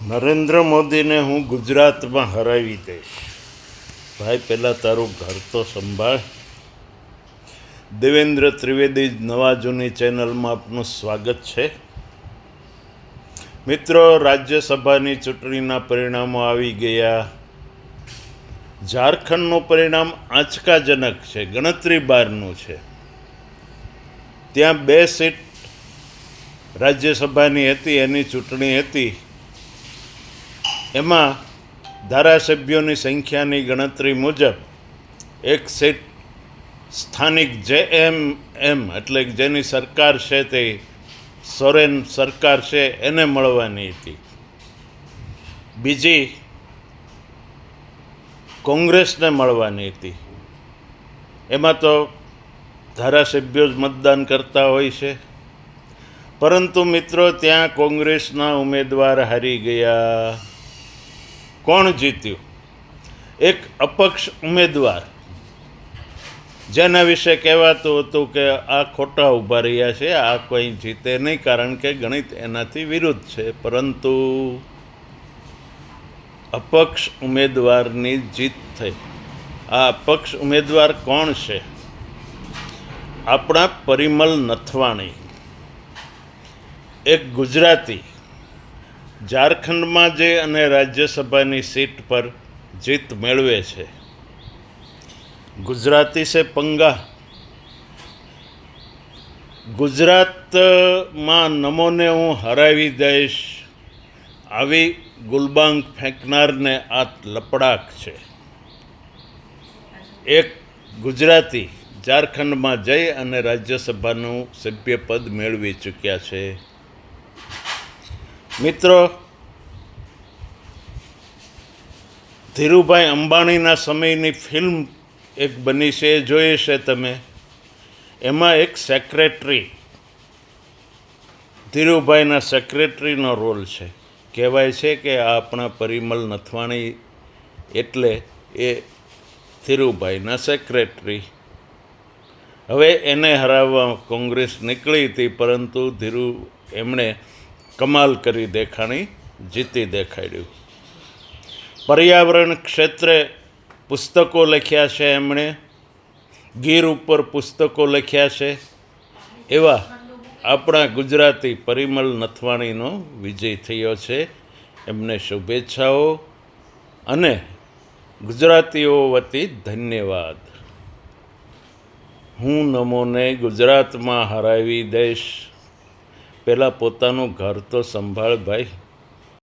નરેન્દ્ર મોદીને હું ગુજરાતમાં હરાવી દઈશ. ભાઈ પહેલાં તારું ઘર તો સંભાળ. દેવેન્દ્ર ત્રિવેદી નવા જૂની ચેનલમાં આપનું સ્વાગત છે. મિત્રો, રાજ્યસભાની ચૂંટણીના પરિણામો આવી ગયા. ઝારખંડનું પરિણામ આંચકાજનક છે, ગણતરી બહારનું છે. ત્યાં 2 સીટ રાજ્યસભાની હતી, એની ચૂંટણી હતી. એમાં ધારાસભ્યોની સંખ્યાની ગણતરી મુજબ 1 સીટ સ્થાનિક JMM એટલે કે જેની સરકાર છે તે સોરેન સરકાર છે એને મળવાની હતી. બીજી કોંગ્રેસને મળવાની હતી. એમાં તો ધારાસભ્યો જ મતદાન કરતા હોય છે. પરંતુ મિત્રો, ત્યાં કોંગ્રેસના ઉમેદવાર હારી ગયા. કોણ જીત્યું? એક અપક્ષ ઉમેદવાર, જેના વિશે કહેવાતું હતું કે આ ખોટા ઊભા રહ્યા છે, આ કોઈ જીતે નહીં, કારણ કે ગણિત એનાથી વિરુદ્ધ છે. પરંતુ અપક્ષ ઉમેદવારની જીત થઈ. આ અપક્ષ ઉમેદવાર કોણ છે? આપણા પરિમલ નથવાણી, એક ગુજરાતી, ઝારખંડમાં જે અને રાજ્યસભાની સીટ પર જીત મેળવે છે. ગુજરાતી સે પંગા. ગુજરાતમાં નમોને હું હરાવી દઈશ, આવી ગુલબાંગ ફેંકનારને આ લપડાક છે. એક ગુજરાતી ઝારખંડમાં જઈ અને રાજ્યસભાનું સભ્યપદ મેળવી ચૂક્યા છે. મિત્રો, ધીરુભાઈ અંબાણીના સમયની ફિલ્મ એક બની છે, એ જોઈ છે તમે. એમાં એક સેક્રેટરી, ધીરુભાઈના સેક્રેટરીનો રોલ છે. કહેવાય છે કે આ આપણા પરિમલ નથવાણી એટલે એ ધીરુભાઈના સેક્રેટરી. હવે એને હરાવવા કોંગ્રેસ નીકળી હતી, પરંતુ એમણે કમાલ કરી દેખાણી, જીતી દેખાડ્યું. પર્યાવરણ ક્ષેત્રે પુસ્તકો લખ્યા છે એમણે, ગીર ઉપર પુસ્તકો લખ્યા છે. એવા આપણા ગુજરાતી પરિમલ નથવાણીનો વિજય થયો છે. એમને શુભેચ્છાઓ અને ગુજરાતીઓ વતી ધન્યવાદ. હું નમોને ગુજરાતમાં હરાવી દઈશ. પહેલાં પોતાનું ઘર તો સંભાળ ભાઈ.